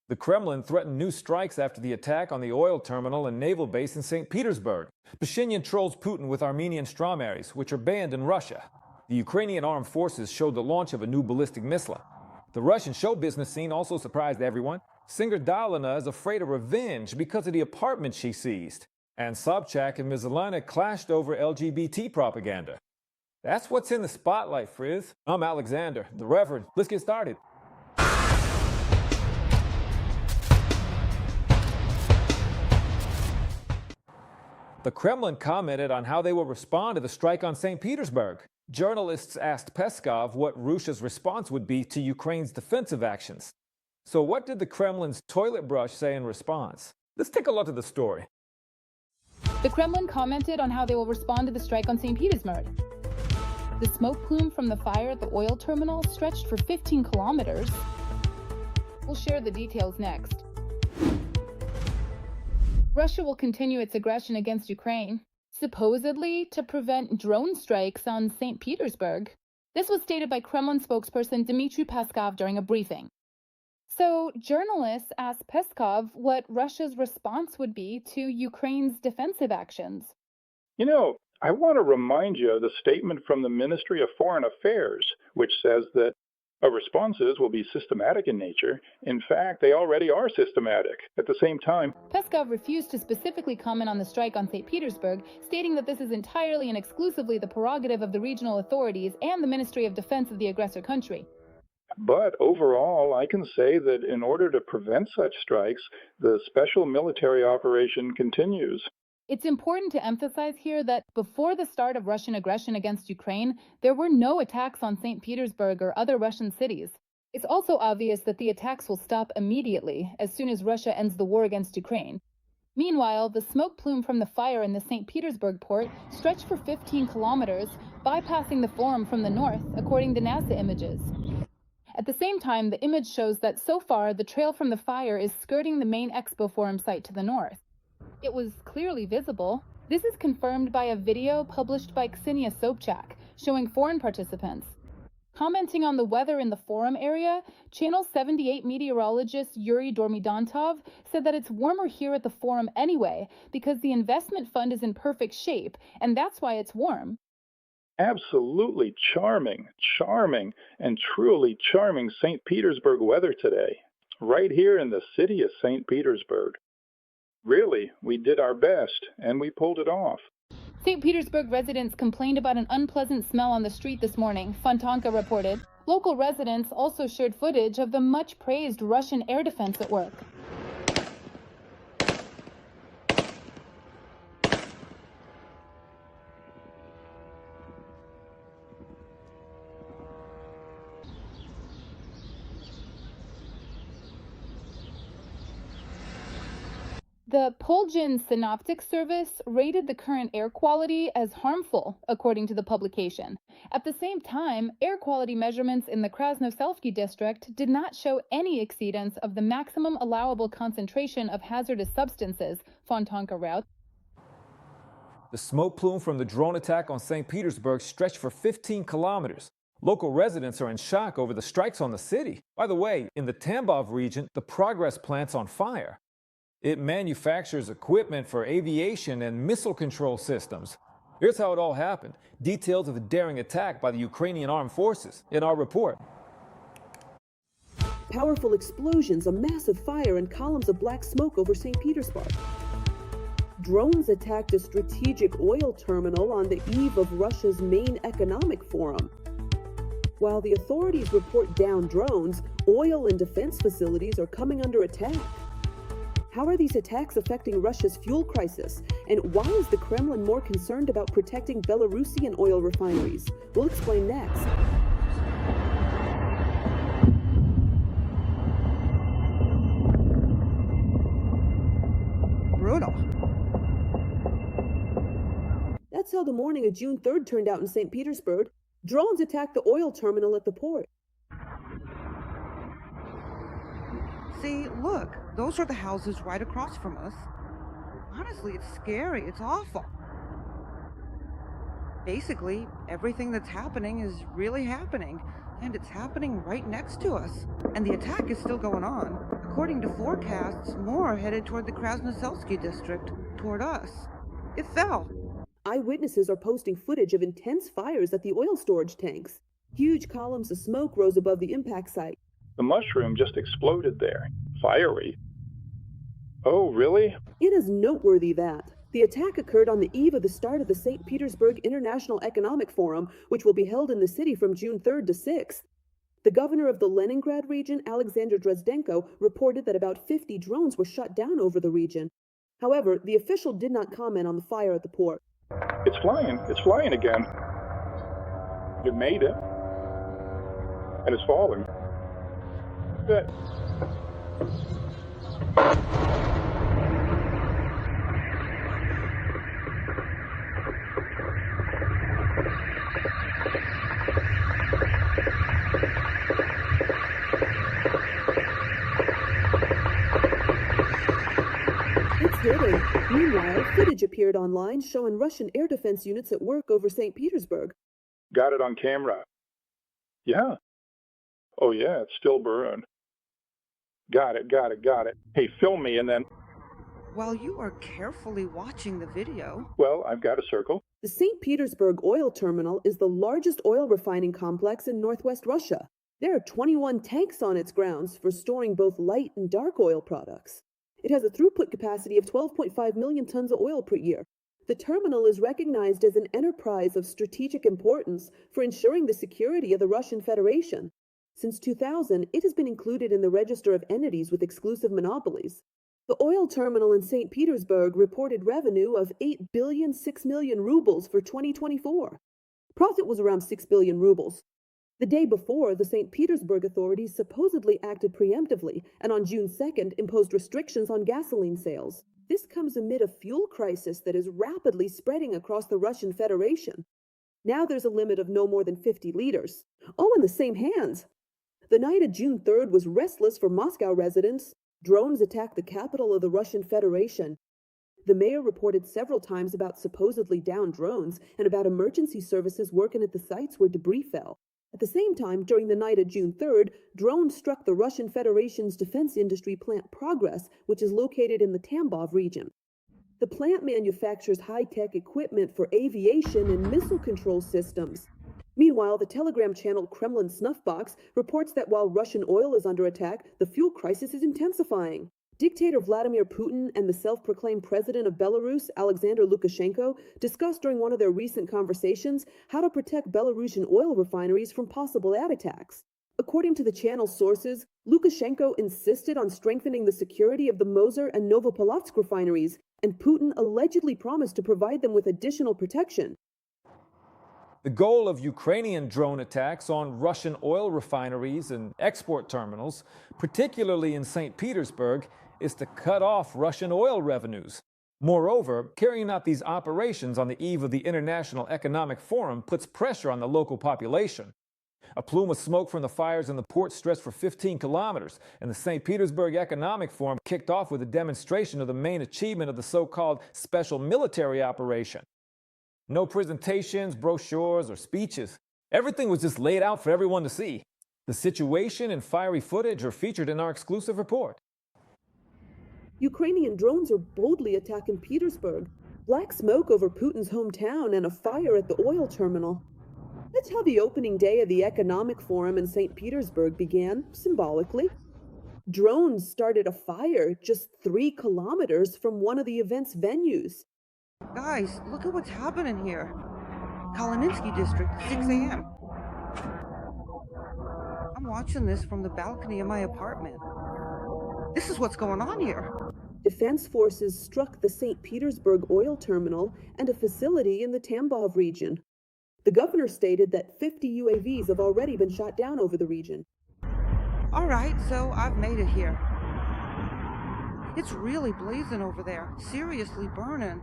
The Kremlin threatened new strikes after the attack on the oil terminal and naval base in St. Petersburg. Pashinyan trolls Putin with Armenian strawberries, which are banned in Russia. The Ukrainian armed forces showed the launch of a new ballistic missile. The Russian show business scene also surprised everyone. Singer Dalina is afraid of revenge because of the apartment she seized. And Sobchak and Mizalina clashed over LGBT propaganda. That's what's in the spotlight, Frizz. I'm Alexander, the Reverend. Let's get started. The Kremlin commented on how they will respond to the strike on St. Petersburg. Journalists asked Peskov what Russia's response would be to Ukraine's defensive actions. So what did the Kremlin's toilet brush say in response? Let's take a look at the story. The Kremlin commented on how they will respond to the strike on St. Petersburg. The smoke plume from the fire at the oil terminal stretched for 15 kilometers. We'll share the details next. Russia will continue its aggression against Ukraine, supposedly to prevent drone strikes on St. Petersburg. This was stated by Kremlin spokesperson Dmitry Peskov during a briefing. So, journalists asked Peskov what Russia's response would be to Ukraine's defensive actions. I want to remind you of the statement from the Ministry of Foreign Affairs, which says that our responses will be systematic in nature. In fact, they already are systematic. At the same time, Peskov refused to specifically comment on the strike on St. Petersburg, stating that this is entirely and exclusively the prerogative of the regional authorities and the Ministry of Defense of the aggressor country. But overall, I can say that in order to prevent such strikes, the special military operation continues. It's important to emphasize here that before the start of Russian aggression against Ukraine, there were no attacks on St. Petersburg or other Russian cities. It's also obvious that the attacks will stop immediately as soon as Russia ends the war against Ukraine. Meanwhile, the smoke plume from the fire in the St. Petersburg port stretched for 15 kilometers, bypassing the forum from the north, according to NASA images. At the same time, the image shows that so far, the trail from the fire is skirting the main Expo Forum site to the north. It was clearly visible. This is confirmed by a video published by Ksenia Sobchak, showing foreign participants. Commenting on the weather in the forum area, Channel 78 meteorologist Yuri Dormidantov said that it's warmer here at the forum anyway, because the investment fund is in perfect shape, and that's why it's warm. Absolutely charming, and truly charming St. Petersburg weather today, right here in the city of St. Petersburg. Really, we did our best, and we pulled it off. St. Petersburg residents complained about an unpleasant smell on the street this morning, Fontanka reported. Local residents also shared footage of the much-praised Russian air defense at work. The Poljan Synoptic Service rated the current air quality as harmful, according to the publication. At the same time, air quality measurements in the Krasnoselski district did not show any exceedance of the maximum allowable concentration of hazardous substances, Fontanka wrote. The smoke plume from the drone attack on St. Petersburg stretched for 15 kilometers. Local residents are in shock over the strikes on the city. By the way, in the Tambov region, the Progress plant's on fire. It manufactures equipment for aviation and missile control systems. Here's how it all happened. Details of a daring attack by the Ukrainian armed forces in our report. Powerful explosions, a massive fire, and columns of black smoke over St. Petersburg. Drones attacked a strategic oil terminal on the eve of Russia's main economic forum. While the authorities report downed drones, oil and defense facilities are coming under attack. How are these attacks affecting Russia's fuel crisis? And why is the Kremlin more concerned about protecting Belarusian oil refineries? We'll explain next. Brutal. That's how the morning of June 3rd turned out in St. Petersburg. Drones attacked the oil terminal at the port. See, look, those are the houses right across from us. Honestly, it's scary. It's awful. Basically, everything that's happening is really happening, and it's happening right next to us. And the attack is still going on. According to forecasts, more are headed toward the Krasnoselsky district, toward us. It fell. Eyewitnesses are posting footage of intense fires at the oil storage tanks. Huge columns of smoke rose above the impact site. The mushroom just exploded there. Fiery. Oh, really? It is noteworthy that the attack occurred on the eve of the start of the St. Petersburg International Economic Forum, which will be held in the city from June 3rd to 6th. The governor of the Leningrad region, Alexander Drozdenko, reported that about 50 drones were shot down over the region. However, the official did not comment on the fire at the port. It's flying again. It made it. And it's falling. Good. It's hitting. Meanwhile, footage appeared online showing Russian air defense units at work over St. Petersburg. Got it on camera. Yeah. Oh yeah, it's still burned. Got it. Hey, film me and then... While you are carefully watching the video... Well, I've got a circle. The St. Petersburg oil terminal is the largest oil refining complex in northwest Russia. There are 21 tanks on its grounds for storing both light and dark oil products. It has a throughput capacity of 12.5 million tons of oil per year. The terminal is recognized as an enterprise of strategic importance for ensuring the security of the Russian Federation. Since 2000, it has been included in the register of entities with exclusive monopolies. The oil terminal in St. Petersburg reported revenue of 8,006 million rubles for 2024. Profit was around 6 billion rubles. The day before, the St. Petersburg authorities supposedly acted preemptively and on June 2nd imposed restrictions on gasoline sales. This comes amid a fuel crisis that is rapidly spreading across the Russian Federation. Now there's a limit of no more than 50 liters. All in the same hands. The night of June 3rd was restless for Moscow residents. Drones attacked the capital of the Russian Federation. The mayor reported several times about supposedly downed drones and about emergency services working at the sites where debris fell. At the same time, during the night of June 3rd, drones struck the Russian Federation's defense industry plant Progress, which is located in the Tambov region. The plant manufactures high-tech equipment for aviation and missile control systems. Meanwhile, the Telegram channel Kremlin Snuffbox reports that while Russian oil is under attack, the fuel crisis is intensifying. Dictator Vladimir Putin and the self-proclaimed president of Belarus, Alexander Lukashenko, discussed during one of their recent conversations how to protect Belarusian oil refineries from possible ad attacks. According to the channel's sources, Lukashenko insisted on strengthening the security of the Moser and Novopolotsk refineries, and Putin allegedly promised to provide them with additional protection. The goal of Ukrainian drone attacks on Russian oil refineries and export terminals, particularly in St. Petersburg, is to cut off Russian oil revenues. Moreover, carrying out these operations on the eve of the International Economic Forum puts pressure on the local population. A plume of smoke from the fires in the port stretched for 15 kilometers, and the St. Petersburg Economic Forum kicked off with a demonstration of the main achievement of the so-called special military operation. No presentations, brochures, or speeches. Everything was just laid out for everyone to see. The situation and fiery footage are featured in our exclusive report. Ukrainian drones are boldly attacking Petersburg. Black smoke over Putin's hometown and a fire at the oil terminal. That's how the opening day of the Economic Forum in St. Petersburg began, symbolically. Drones started a fire just 3 kilometers from one of the event's venues. Guys, look at what's happening here. Kalininsky district, 6 a.m. I'm watching this from the balcony of my apartment. This is what's going on here. Defense forces struck the St. Petersburg oil terminal and a facility in the Tambov region. The governor stated that 50 UAVs have already been shot down over the region. All right, so I've made it here. It's really blazing over there, seriously burning.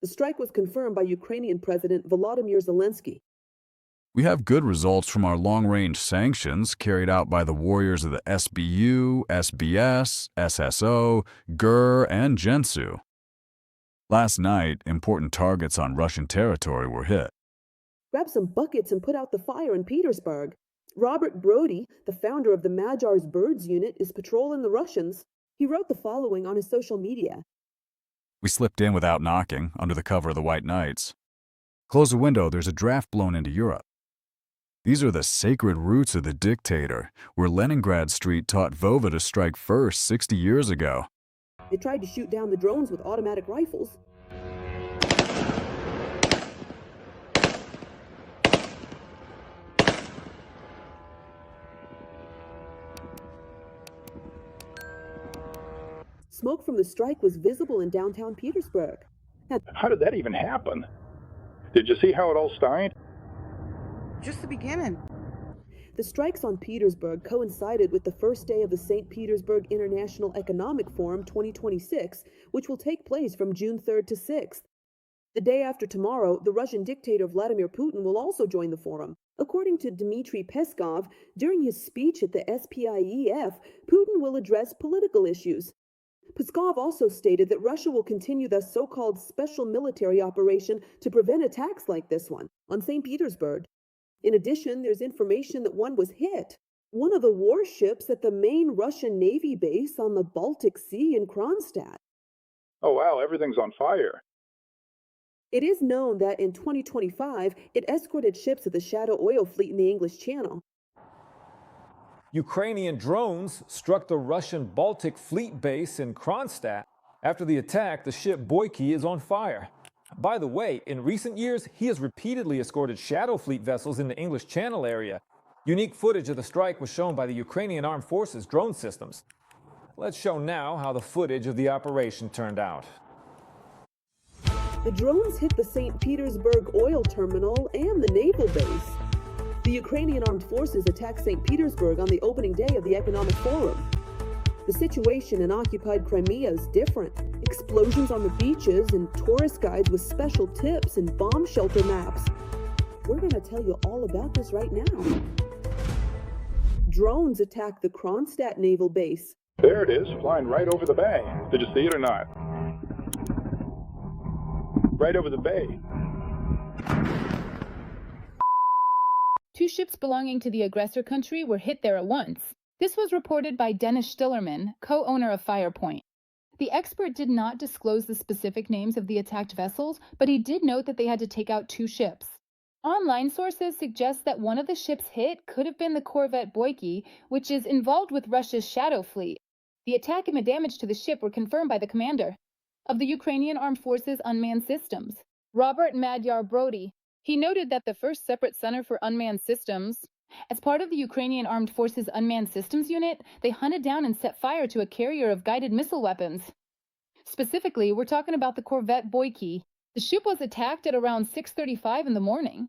The strike was confirmed by Ukrainian President Volodymyr Zelensky. We have good results from our long-range sanctions carried out by the warriors of the SBU, SBS, SSO, GER, and Gensu. Last night, important targets on Russian territory were hit. Grab some buckets and put out the fire in Petersburg. Robert Brody, the founder of the Magyar's Birds unit, is patrolling the Russians. He wrote the following on his social media. We slipped in without knocking, under the cover of the White Knights. Close the window, there's a draft blown into Europe. These are the sacred roots of the dictator, where Leningrad Street taught Vova to strike first 60 years ago. They tried to shoot down the drones with automatic rifles. Smoke from the strike was visible in downtown Petersburg. How did that even happen? Did you see how it all started? Just the beginning. The strikes on Petersburg coincided with the first day of the Saint Petersburg International Economic Forum 2026, which will take place from June 3rd to 6th. The day after tomorrow, the Russian dictator Vladimir Putin will also join the forum. According to Dmitry Peskov, during his speech at the SPIEF, Putin will address political issues. Peskov also stated that Russia will continue the so-called special military operation to prevent attacks like this one on St. Petersburg. In addition, there's information that one was hit. One of the warships at the main Russian Navy base on the Baltic Sea in Kronstadt. Oh wow, everything's on fire. It is known that in 2025, it escorted ships of the Shadow Oil Fleet in the English Channel. Ukrainian drones struck the Russian Baltic Fleet base in Kronstadt. After the attack, the ship Boyki is on fire. By the way, in recent years, he has repeatedly escorted Shadow Fleet vessels in the English Channel area. Unique footage of the strike was shown by the Ukrainian Armed Forces drone systems. Let's show now how the footage of the operation turned out. The drones hit the St. Petersburg oil terminal and the naval base. The Ukrainian Armed Forces attacked St. Petersburg on the opening day of the Economic Forum. The situation in occupied Crimea is different. Explosions on the beaches and tourist guides with special tips and bomb shelter maps. We're going to tell you all about this right now. Drones attacked the Kronstadt naval base. There it is, flying right over the bay. Did you see it or not? Right over the bay. Two ships belonging to the aggressor country were hit there at once. This was reported by Dennis Stillerman, co-owner of Firepoint. The expert did not disclose the specific names of the attacked vessels, but he did note that they had to take out two ships. Online sources suggest that one of the ships hit could have been the corvette Boyki, which is involved with Russia's Shadow Fleet. The attack and the damage to the ship were confirmed by the commander of the Ukrainian Armed Forces Unmanned Systems, Robert Madyar Brody. He noted that the first separate Center for Unmanned Systems, as part of the Ukrainian Armed Forces Unmanned Systems Unit, they hunted down and set fire to a carrier of guided missile weapons. Specifically, we're talking about the corvette Boyki. The ship was attacked at around 6:35 in the morning.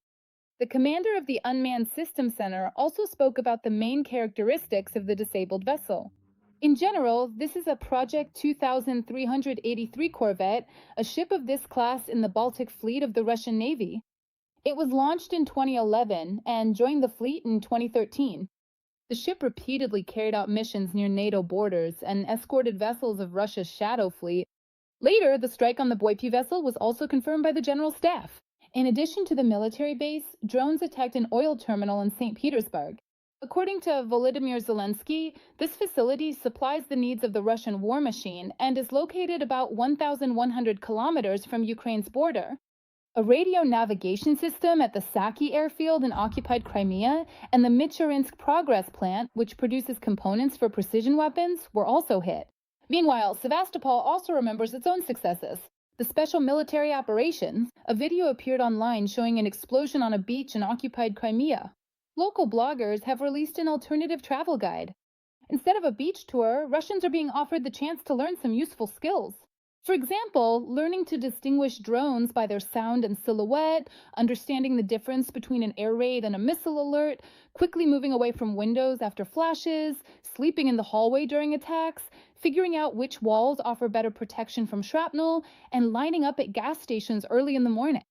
The commander of the Unmanned Systems Center also spoke about the main characteristics of the disabled vessel. In general, this is a Project 2383 corvette, a ship of this class in the Baltic Fleet of the Russian Navy. It was launched in 2011 and joined the fleet in 2013. The ship repeatedly carried out missions near NATO borders and escorted vessels of Russia's Shadow Fleet. Later, the strike on the Boyki vessel was also confirmed by the General Staff. In addition to the military base, drones attacked an oil terminal in St. Petersburg. According to Volodymyr Zelensky, this facility supplies the needs of the Russian war machine and is located about 1,100 kilometers from Ukraine's border. A radio navigation system at the Saki airfield in occupied Crimea and the Michurinsk Progress plant, which produces components for precision weapons, were also hit. Meanwhile, Sevastopol also remembers its own successes. The special military operations, a video appeared online showing an explosion on a beach in occupied Crimea. Local bloggers have released an alternative travel guide. Instead of a beach tour, Russians are being offered the chance to learn some useful skills. For example, learning to distinguish drones by their sound and silhouette, understanding the difference between an air raid and a missile alert, quickly moving away from windows after flashes, sleeping in the hallway during attacks, figuring out which walls offer better protection from shrapnel, and lining up at gas stations early in the morning.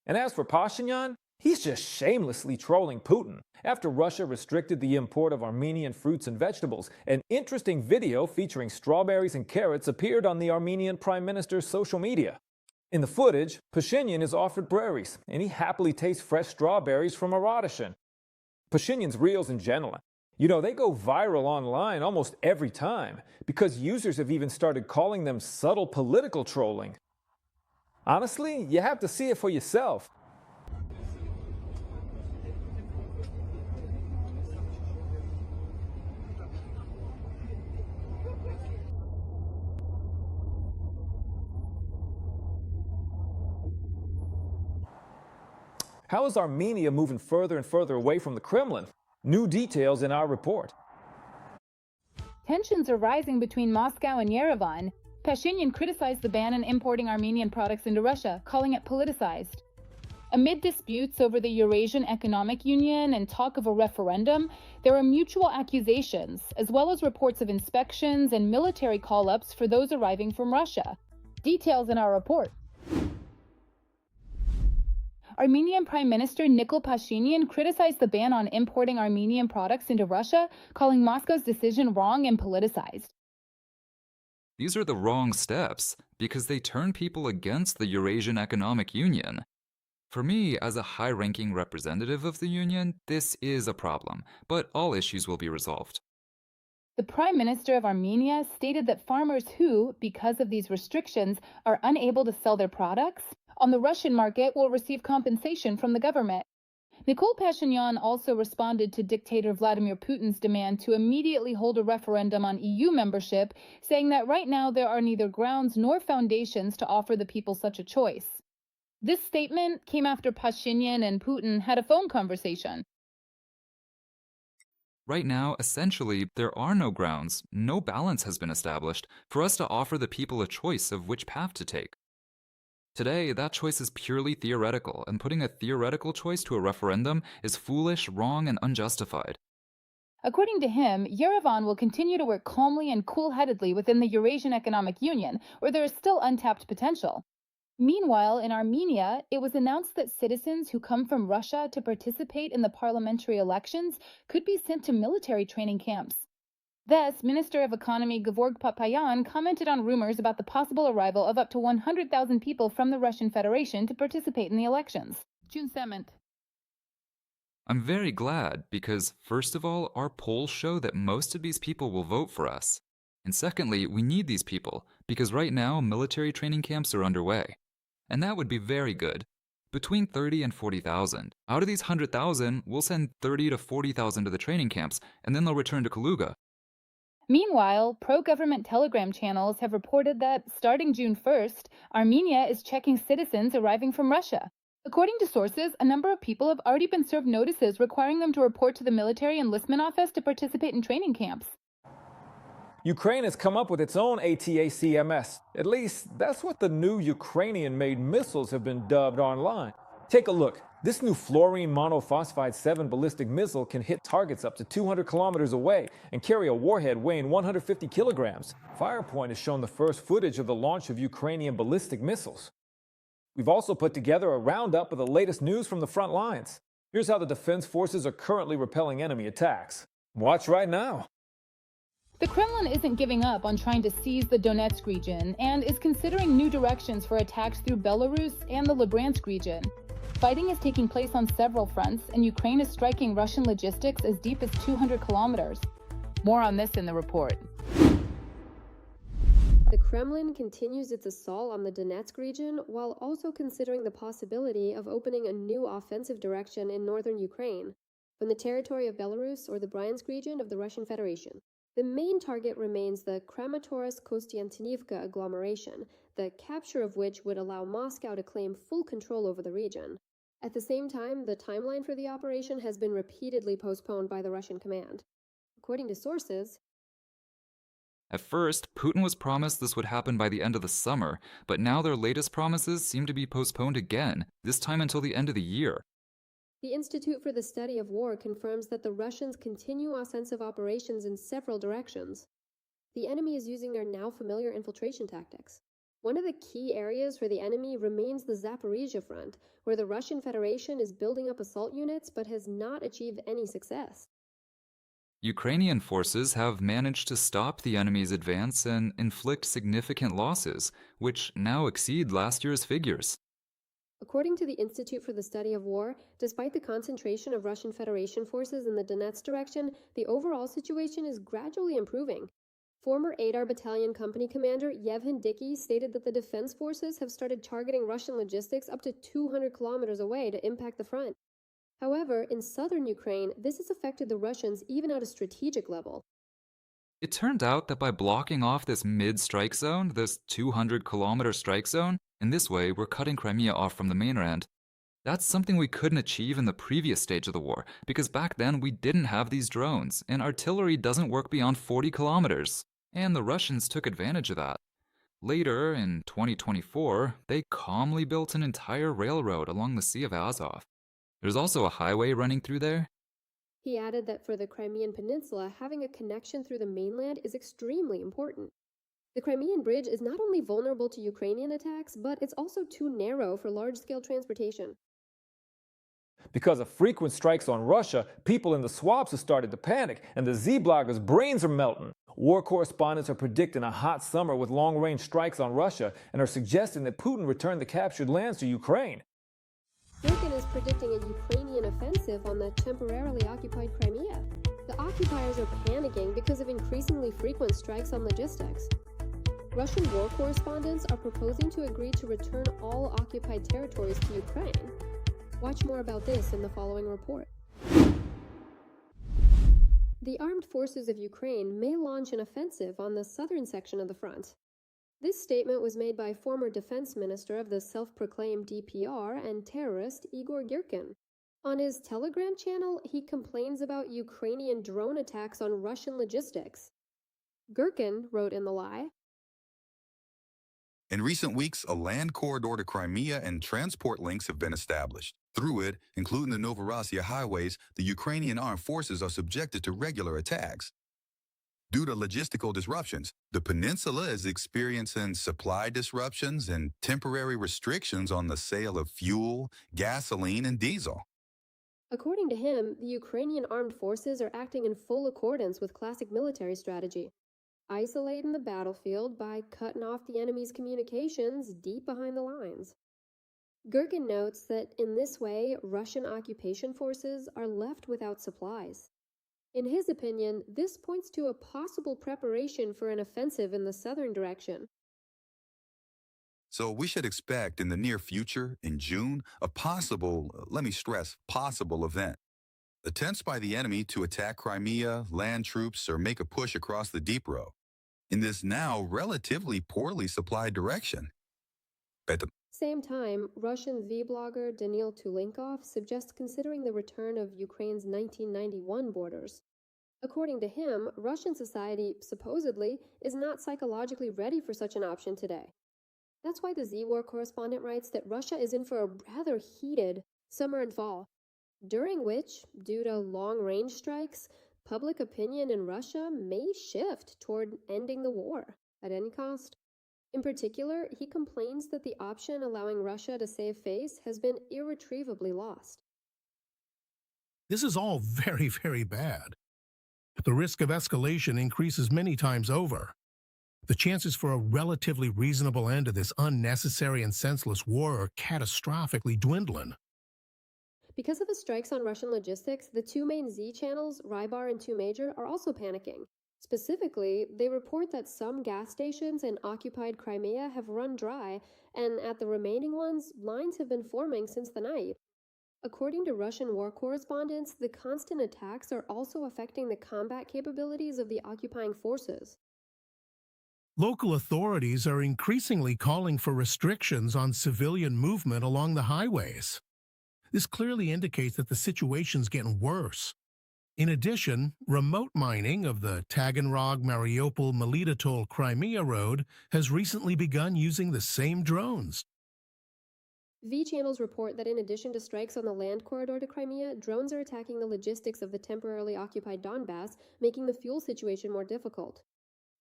And as for Pashinyan, he's just shamelessly trolling Putin. After Russia restricted the import of Armenian fruits and vegetables, an interesting video featuring strawberries and carrots appeared on the Armenian Prime Minister's social media. In the footage, Pashinyan is offered berries, and he happily tastes fresh strawberries from a radishin. Pashinyan's real and genuine. You know, they go viral online almost every time because users have even started calling them subtle political trolling. Honestly, you have to see it for yourself. How is Armenia moving further and further away from the Kremlin? New details in our report. Tensions are rising between Moscow and Yerevan. Pashinyan criticized the ban on importing Armenian products into Russia, calling it politicized. Amid disputes over the Eurasian Economic Union and talk of a referendum, there are mutual accusations, as well as reports of inspections and military call-ups for those arriving from Russia. Details in our report. Armenian Prime Minister Nikol Pashinyan criticized the ban on importing Armenian products into Russia, calling Moscow's decision wrong and politicized. These are the wrong steps because they turn people against the Eurasian Economic Union. For me, as a high-ranking representative of the Union, this is a problem, but all issues will be resolved. The Prime Minister of Armenia stated that farmers who, because of these restrictions, are unable to sell their products on the Russian market will receive compensation from the government. Nikol Pashinyan also responded to dictator Vladimir Putin's demand to immediately hold a referendum on EU membership, saying that right now there are neither grounds nor foundations to offer the people such a choice. This statement came after Pashinyan and Putin had a phone conversation. Right now, essentially, there are no grounds, no balance has been established for us to offer the people a choice of which path to take. Today, that choice is purely theoretical, and putting a theoretical choice to a referendum is foolish, wrong, and unjustified. According to him, Yerevan will continue to work calmly and cool-headedly within the Eurasian Economic Union, where there is still untapped potential. Meanwhile, in Armenia, it was announced that citizens who come from Russia to participate in the parliamentary elections could be sent to military training camps. Thus, Minister of Economy Gevorg Papayan commented on rumors about the possible arrival of up to 100,000 people from the Russian Federation to participate in the elections. June 7th. I'm very glad because, first of all, our polls show that most of these people will vote for us. And secondly, we need these people because right now military training camps are underway. And that would be very good. Between 30 and 40,000. Out of these 100,000, we'll send 30 to 40,000 to the training camps, and then they'll return to Kaluga. Meanwhile, pro-government Telegram channels have reported that, starting June 1st, Armenia is checking citizens arriving from Russia. According to sources, a number of people have already been served notices requiring them to report to the military enlistment office to participate in training camps. Ukraine has come up with its own ATACMS. At least, that's what the new Ukrainian-made missiles have been dubbed online. Take a look. This new fluorine monophosphide 7 ballistic missile can hit targets up to 200 kilometers away and carry a warhead weighing 150 kilograms. Firepoint has shown the first footage of the launch of Ukrainian ballistic missiles. We've also put together a roundup of the latest news from the front lines. Here's how the defense forces are currently repelling enemy attacks. Watch right now. The Kremlin isn't giving up on trying to seize the Donetsk region and is considering new directions for attacks through Belarus and the Luhansk region. Fighting is taking place on several fronts, and Ukraine is striking Russian logistics as deep as 200 kilometers. More on this in the report. The Kremlin continues its assault on the Donetsk region while also considering the possibility of opening a new offensive direction in northern Ukraine, from the territory of Belarus or the Bryansk region of the Russian Federation. The main target remains the Kramatorsk-Kostiantynivka agglomeration, the capture of which would allow Moscow to claim full control over the region. At the same time, the timeline for the operation has been repeatedly postponed by the Russian command. According to sources, At first, Putin was promised this would happen by the end of the summer, but now their latest promises seem to be postponed again, this time until the end of the year. the Institute for the Study of War confirms that the Russians continue offensive operations in several directions. The enemy is using their now familiar infiltration tactics. One of the key areas for the enemy remains the Zaporizhia front, where the Russian Federation is building up assault units but has not achieved any success. Ukrainian forces have managed to stop the enemy's advance and inflict significant losses, which now exceed last year's figures. According to the Institute for the Study of War, despite the concentration of Russian Federation forces in the Donetsk direction, the overall situation is gradually improving. Former 8R Battalion Company Commander Yevhen Dickey stated that the defense forces have started targeting Russian logistics up to 200 kilometers away to impact the front. However, in southern Ukraine, this has affected the Russians even at a strategic level. It turned out that by blocking off this mid-strike zone, this 200-kilometer strike zone, in this way we're cutting Crimea off from the mainland. That's something we couldn't achieve in the previous stage of the war, because back then we didn't have these drones, and artillery doesn't work beyond 40 kilometers. And the Russians took advantage of that. Later, in 2024, they calmly built an entire railroad along the Sea of Azov. There's also a highway running through there. He added that for the Crimean Peninsula, having a connection through the mainland is extremely important. The Crimean Bridge is not only vulnerable to Ukrainian attacks, but it's also too narrow for large-scale transportation. Because of frequent strikes on Russia, people in the swamps have started to panic, and the Z-bloggers' brains are melting. War correspondents are predicting a hot summer with long-range strikes on Russia and are suggesting that Putin return the captured lands to Ukraine. Gherkin is predicting a Ukrainian offensive on the temporarily occupied Crimea. The occupiers are panicking because of increasingly frequent strikes on logistics. Russian war correspondents are proposing to agree to return all occupied territories to Ukraine. Watch more about this in the following report. The armed forces of Ukraine may launch an offensive on the southern section of the front. This statement was made by former defense minister of the self-proclaimed DPR and terrorist Igor Gherkin. On his Telegram channel, he complains about Ukrainian drone attacks on Russian logistics. Gherkin wrote in the lie, "In recent weeks, a land corridor to Crimea and transport links have been established. Through it, including the Novorossiya highways, the Ukrainian armed forces are subjected to regular attacks. Due to logistical disruptions, the peninsula is experiencing supply disruptions and temporary restrictions on the sale of fuel, gasoline, and diesel." According to him, the Ukrainian armed forces are acting in full accordance with classic military strategy, isolating the battlefield by cutting off the enemy's communications deep behind the lines. Gherkin notes that in this way, Russian occupation forces are left without supplies. In his opinion, this points to a possible preparation for an offensive in the southern direction. So we should expect in the near future, in June, a possible, let me stress, possible event. Attempts by the enemy to attack Crimea, land troops, or make a push across the Dnipro in this now relatively poorly supplied direction. At the Same time, Russian V-blogger Danil Tulenkov suggests considering the return of Ukraine's 1991 borders. According to him, Russian society, supposedly, is not psychologically ready for such an option today. That's why the Z-War correspondent writes that Russia is in for a rather heated summer and fall, during which, due to long-range strikes, public opinion in Russia may shift toward ending the war at any cost. In particular, he complains that the option allowing Russia to save face has been irretrievably lost. This is all very, very bad. The risk of escalation increases many times over. The chances for a relatively reasonable end to this unnecessary and senseless war are catastrophically dwindling. Because of the strikes on Russian logistics, the two main Z channels, Rybar and 2 Major, are also panicking. Specifically, they report that some gas stations in occupied Crimea have run dry, and at the remaining ones, lines have been forming since the night. According to Russian war correspondents, the constant attacks are also affecting the combat capabilities of the occupying forces. Local authorities are increasingly calling for restrictions on civilian movement along the highways. This clearly indicates that the situation's getting worse. In addition, remote mining of the Taganrog-Mariupol-Melitopol Crimea Road has recently begun using the same drones. V channels report that in addition to strikes on the land corridor to Crimea, drones are attacking the logistics of the temporarily occupied Donbass, making the fuel situation more difficult.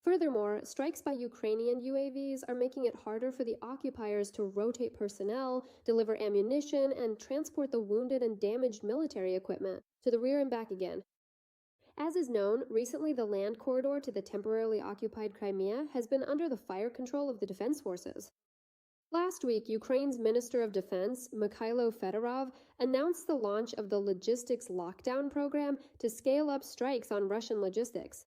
Furthermore, strikes by Ukrainian UAVs are making it harder for the occupiers to rotate personnel, deliver ammunition, and transport the wounded and damaged military equipment to the rear and back again. As is known, recently the land corridor to the temporarily occupied Crimea has been under the fire control of the defense forces. Last week, Ukraine's Minister of Defense, Mikhailo Fedorov, announced the launch of the Logistics Lockdown program to scale up strikes on Russian logistics.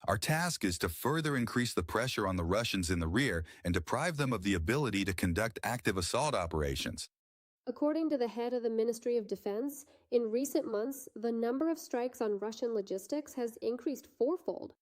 Our task is to further increase the pressure on the Russians in the rear and deprive them of the ability to conduct active assault operations. According to the head of the Ministry of Defense, in recent months, the number of strikes on Russian logistics has increased fourfold.